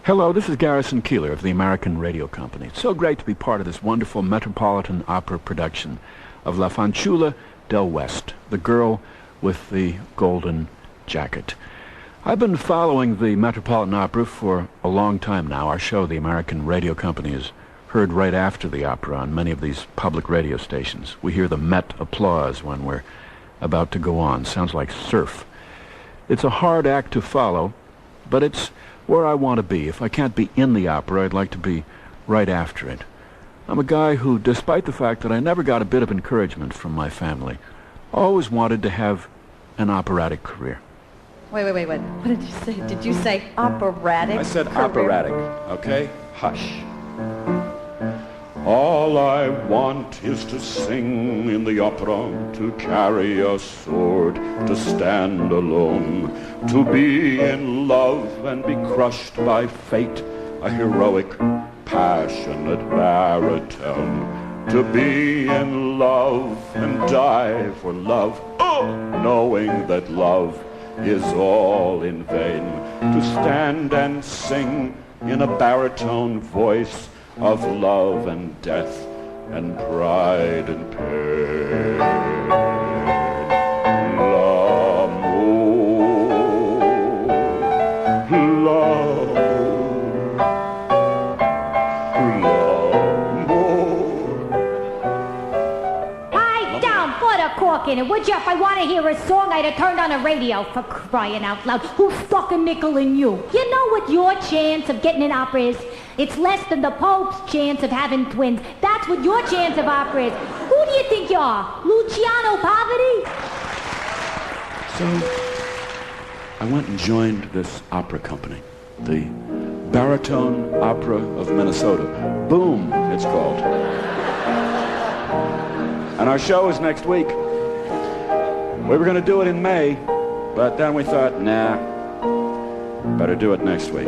Hello, this is Garrison Keillor of the American Radio Company. It's so great to be part of this wonderful Metropolitan Opera production of La Fanciulla del West, the girl with the golden jacket. I've been following the Metropolitan Opera for a long time now. Our show, the American Radio Company, is heard right after the opera on many of these public radio stations. We hear the Met applause when we're about to go on. Sounds like surf. It's a hard act to follow, but it's where I want to be. If I can't be in the opera, I'd like to be right after it. I'm a guy who, despite the fact that I never got a bit of encouragement from my family, always wanted to have an operatic career. Wait. What did you say? Did you say operatic? I said career? operatic, okay? Hush. All I want is to sing in the opera, to carry a sword, to stand alone, to be in love and be crushed by fate, a heroic, passionate baritone, to be in love and die for love, knowing that love is all in vain, to stand and sing in a baritone voice of love and death and pride and pain. L'amour, l'amour, l'amour. Pipe down, put a cork in it, would you? If I want to hear a song, I'd have turned on the radio, for crying out loud. Who stuck a nickel in you? You know what your chance of getting an opera is? It's less than the Pope's chance of having twins. That's what your chance of opera is. Who do you think you are? Luciano Pavarotti? So, I went and joined this opera company, the Baritone Opera of Minnesota. Boom, it's called. And our show is next week. We were going to do it in May, but then we thought, nah, better do it next week.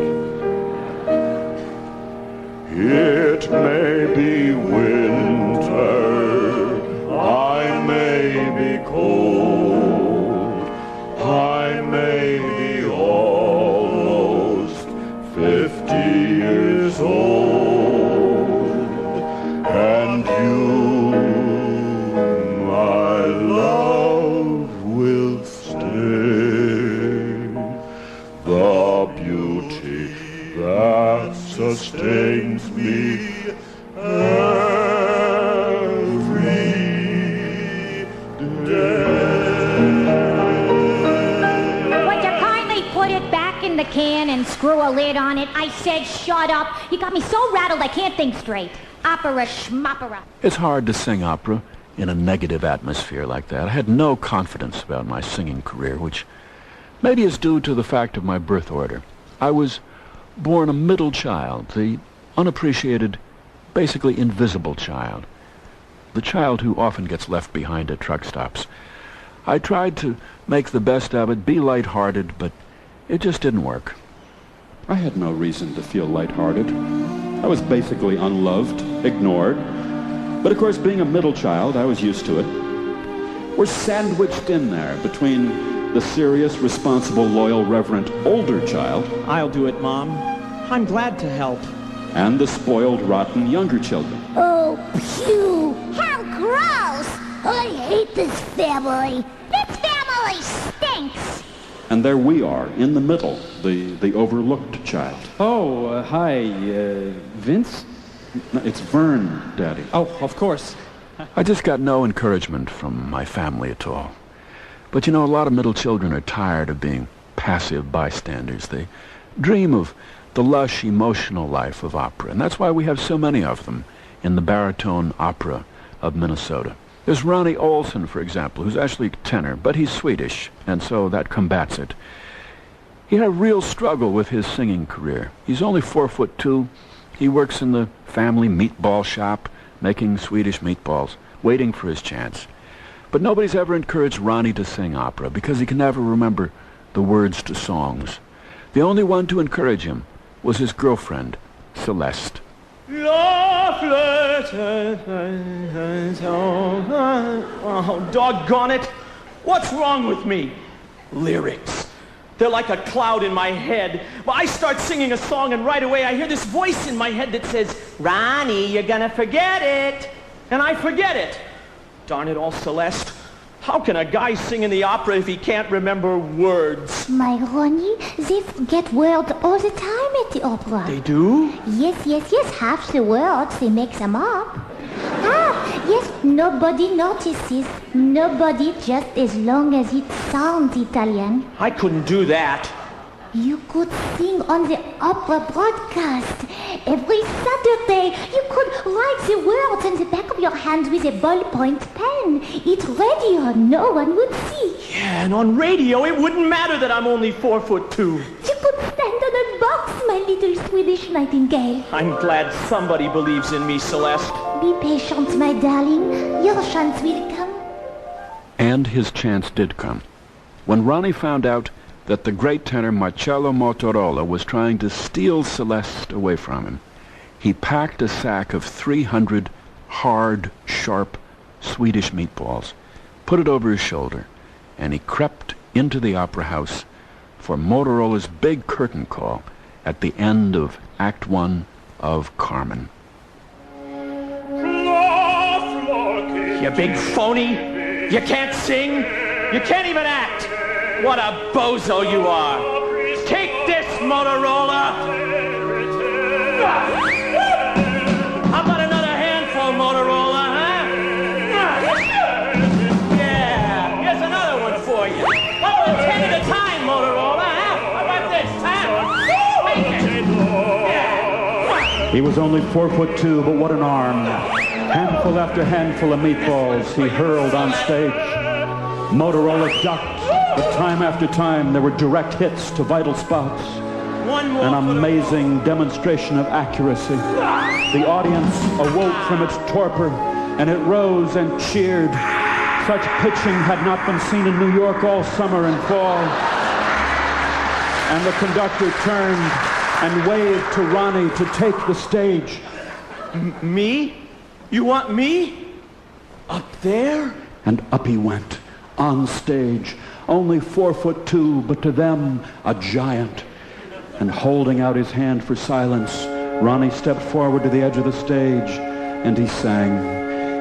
It may be winter, I may be cold, I may be almost 50 years old, and you, my love, will stay. The beauty that sustains me every day. Would you kindly put it back in the can and screw a lid on it? I said shut up. You got me so rattled I can't think straight. Opera schmopera. It's hard to sing opera in a negative atmosphere like that. I had no confidence about my singing career, which maybe is due to the fact of my birth order. I was born a middle child, the unappreciated, basically invisible child. The child who often gets left behind at truck stops. I tried to make the best of it, be lighthearted, but it just didn't work. I had no reason to feel lighthearted. I was basically unloved, ignored. But of course, being a middle child, I was used to it. We're sandwiched in there between the serious, responsible, loyal, reverent older child. I'll do it, Mom. I'm glad to help. And the spoiled, rotten younger children. Oh, phew! How gross! I hate this family. This family stinks! And there we are, in the middle, the overlooked child. Oh, hi, Vince? No, it's Vern, Daddy. Oh, of course. I just got no encouragement from my family at all. But you know, a lot of middle children are tired of being passive bystanders. They dream of the lush, emotional life of opera, and that's why we have so many of them in the Baritone Opera of Minnesota. There's Ronnie Olsen, for example, who's actually a tenor, but he's Swedish, and so that combats it. He had a real struggle with his singing career. He's only 4'2". He works in the family meatball shop, making Swedish meatballs, waiting for his chance. But nobody's ever encouraged Ronnie to sing opera because he can never remember the words to songs. The only one to encourage him was his girlfriend, Celeste. Oh, doggone it. What's wrong with me? Lyrics. They're like a cloud in my head. Well, I start singing a song, and right away I hear this voice in my head that says, Ronnie, you're gonna forget it. And I forget it. Darn it all, Celeste. How can a guy sing in the opera if he can't remember words? My Ronnie, they forget words all the time at the opera. They do? Yes. Half the words, they make them up. Yes, nobody notices. Nobody, just as long as it sounds Italian. I couldn't do that. You could sing on the opera broadcast. Every Saturday, you could write the words on the back of your hand with a ballpoint pen. It's radio, no one would see. Yeah, and on radio, it wouldn't matter that I'm only 4'2". You could stand on a box, my little Swedish nightingale. I'm glad somebody believes in me, Celeste. Be patient, my darling. Your chance will come. And his chance did come. When Ronnie found out that the great tenor Marcello Motorola was trying to steal Celeste away from him, he packed a sack of 300 hard, sharp Swedish meatballs, put it over his shoulder, and he crept into the opera house for Motorola's big curtain call at the end of Act 1 of Carmen. You big phony! You can't sing! You can't even act! What a bozo you are! Take this, Motorola! How about another handful, Motorola, huh? Yeah, here's another one for you. How about 10 at a time, Motorola, huh? How about this, huh? Take it! Yeah. He was only 4'2", but what an arm. Handful after handful of meatballs he hurled on stage. Motorola ducked, but time after time there were direct hits to vital spots. One more. An amazing demonstration of accuracy. The audience awoke from its torpor, and it rose and cheered. Such pitching had not been seen in New York all summer and fall. And the conductor turned and waved to Ronnie to take the stage. Me? You want me? Up there? And up he went, on stage, only 4'2", but to them, a giant. And holding out his hand for silence, Ronnie stepped forward to the edge of the stage, and he sang.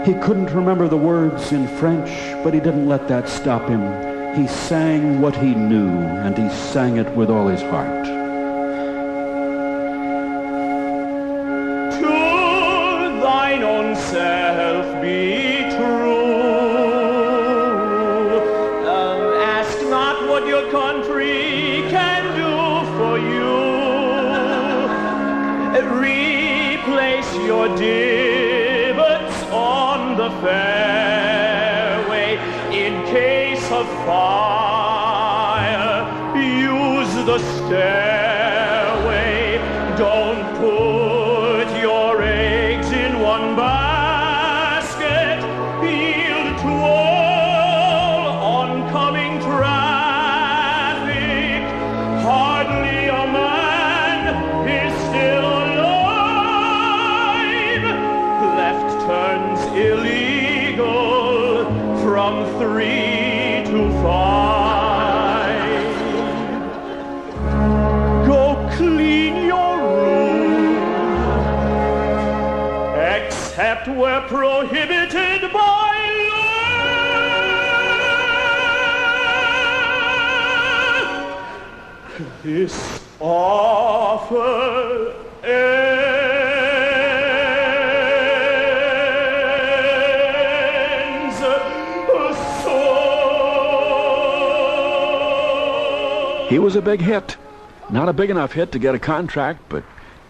He couldn't remember the words in French, but he didn't let that stop him. He sang what he knew, and he sang it with all his heart. Self be true. Ask not what your country can do for you. Replace your divots on the fairway. In case of fire, use the stairway. Don't put your eggs in one basket. Illegal from 3 to 5. Go clean your room, except where prohibited by law. This offer He was a big hit. Not a big enough hit to get a contract, but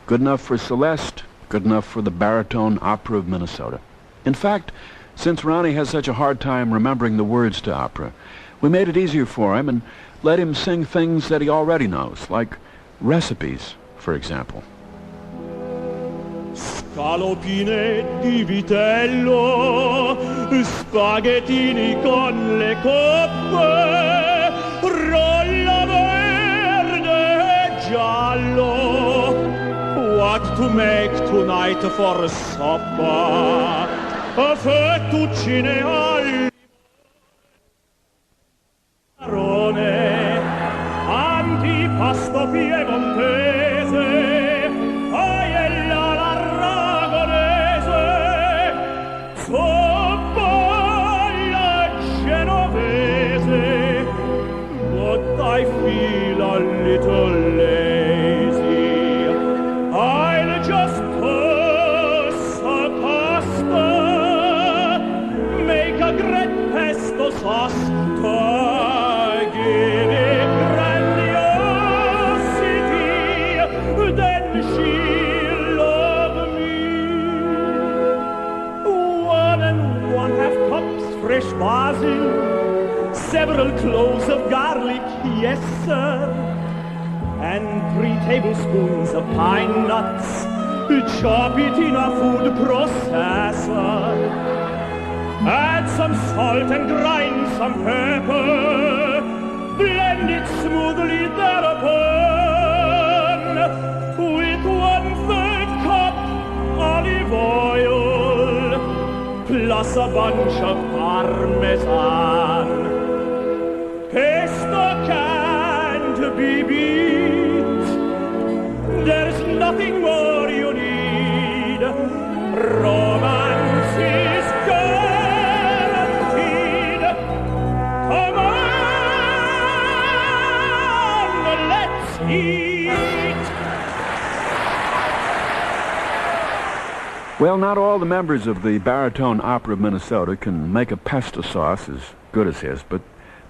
good enough for Celeste, good enough for the Baritone Opera of Minnesota. In fact, since Ronnie has such a hard time remembering the words to opera, we made it easier for him and let him sing things that he already knows, like recipes, for example. Scallopine di vitello, spaghettini con le coppe, rolla verde e giallo. What to make tonight for supper? Fettuccine al marrone, al pasto piemontese, aiella l'aragonese, zuppa alla genovese, but I feel a little lazy. I'll just toss a pasta, make a great pesto sauce, to give it grandiosity, then she'll love me. 1½ cups fresh basil, several cloves of garlic, yes sir, and 3 tablespoons of pine nuts. Chop it in a food processor. Add some salt and grind some pepper. Blend it smoothly thereupon with 1/3 cup olive oil plus a bunch of parmesan. Pesto can't be beat. There's nothing more you need. Romance is guaranteed. Come on, let's eat. Well, not all the members of the Baritone Opera of Minnesota can make a pesto sauce as good as his, but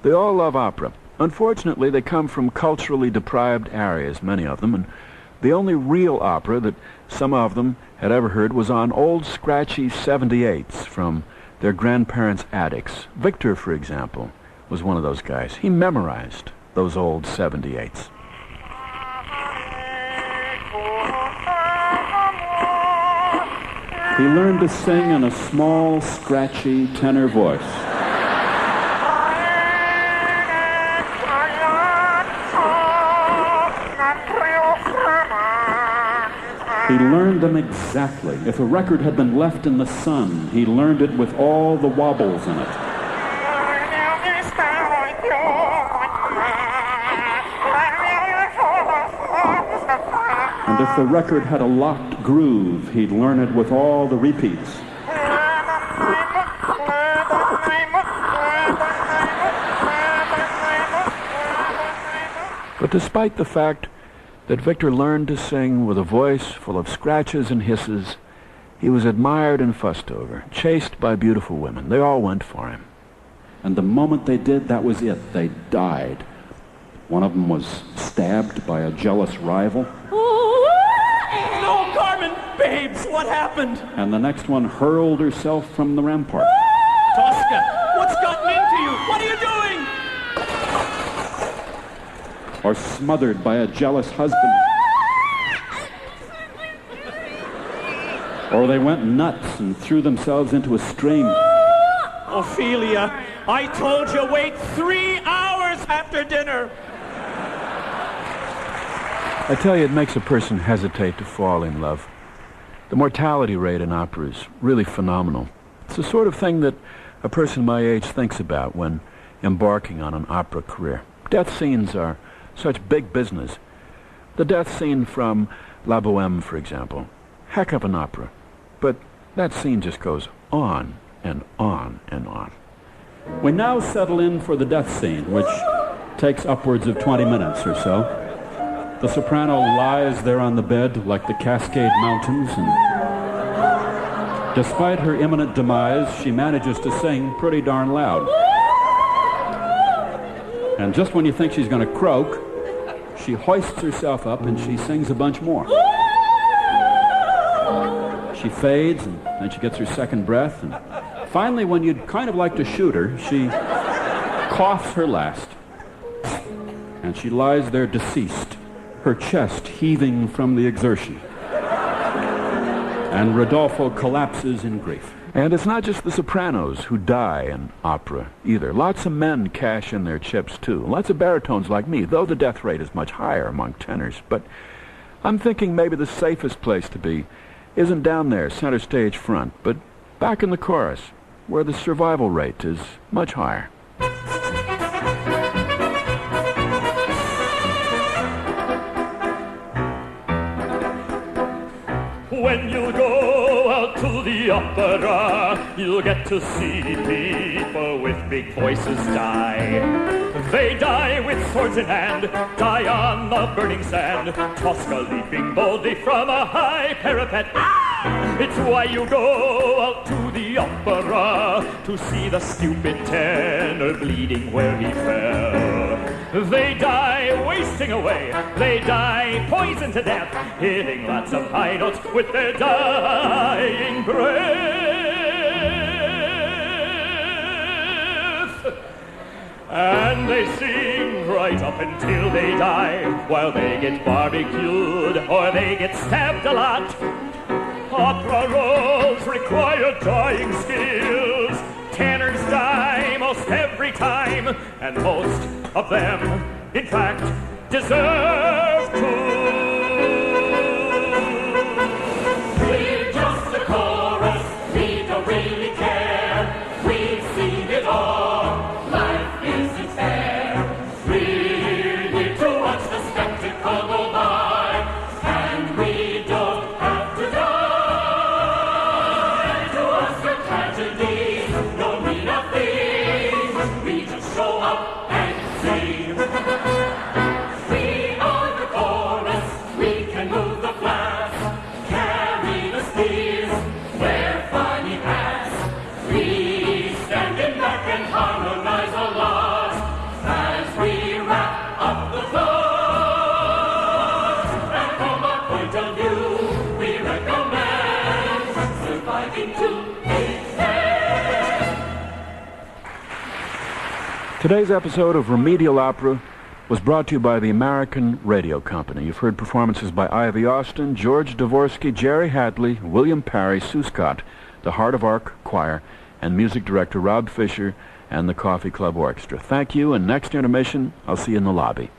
they all love opera. Unfortunately, they come from culturally deprived areas, many of them, and the only real opera that some of them had ever heard was on old scratchy 78s from their grandparents' attics. Victor, for example, was one of those guys. He memorized those old 78s. He learned to sing in a small, scratchy tenor voice. He learned them exactly. If a record had been left in the sun, he learned it with all the wobbles in it. And if the record had a locked groove, he'd learn it with all the repeats. But despite the fact that Victor learned to sing with a voice full of scratches and hisses, he was admired and fussed over, chased by beautiful women. They all went for him. And the moment they did, that was it. They died. One of them was stabbed by a jealous rival. No, Carmen! Babes, what happened? And the next one hurled herself from the rampart. Tosca, what's gotten into you? What are you doing? Or smothered by a jealous husband. Or they went nuts and threw themselves into a stream. Ophelia, I told you wait 3 hours after dinner. I tell you, it makes a person hesitate to fall in love. The mortality rate in opera is really phenomenal. It's the sort of thing that a person my age thinks about when embarking on an opera career. Death scenes are such big business. The death scene from La Bohème, for example. Heck of an opera. But that scene just goes on and on and on. We now settle in for the death scene, which takes upwards of 20 minutes or so. The soprano lies there on the bed like the Cascade Mountains, and despite her imminent demise, she manages to sing pretty darn loud. And just when you think she's going to croak, she hoists herself up and she sings a bunch more. She fades, and then she gets her second breath, and finally, when you'd kind of like to shoot her, she coughs her last. And she lies there deceased, her chest heaving from the exertion. And Rodolfo collapses in grief. And it's not just the sopranos who die in opera either. Lots of men cash in their chips too. Lots of baritones like me, though the death rate is much higher among tenors. But I'm thinking maybe the safest place to be isn't down there, center stage front, but back in the chorus, where the survival rate is much higher. the opera, you'll get to see people with big voices die. They die with swords in hand, die on the burning sand, Tosca leaping boldly from a high parapet. Ah! It's why you go out to the opera, to see the stupid tenor bleeding where he fell. They die wasting away, they die poisoned to death, hitting lots of high notes with their dying breath. And they sing right up until they die, while they get barbecued or they get stabbed a lot. Opera roles require dying skills. Tenors die most every time, and most of them, in fact, deserve to. We're just a chorus, we don't really care. We've seen it all, life isn't fair. We're here to watch the spectacle go by, and we don't have to die. To us the tragedies don't mean a thing. We just show up and sing. We are the chorus, we can move the flats, carry the spears where funny pass. We stand in back and harmonize a lot as we wrap up the plot. And from our point of view, we recommend surviving to its end. Today's episode of Remedial Opera was brought to you by the American Radio Company. You've heard performances by Ivy Austin, George Dvorsky, Jerry Hadley, William Parry, Sue Scott, the Heart of Arc Choir, and music director Rob Fisher and the Coffee Club Orchestra. Thank you, and next intermission, I'll see you in the lobby.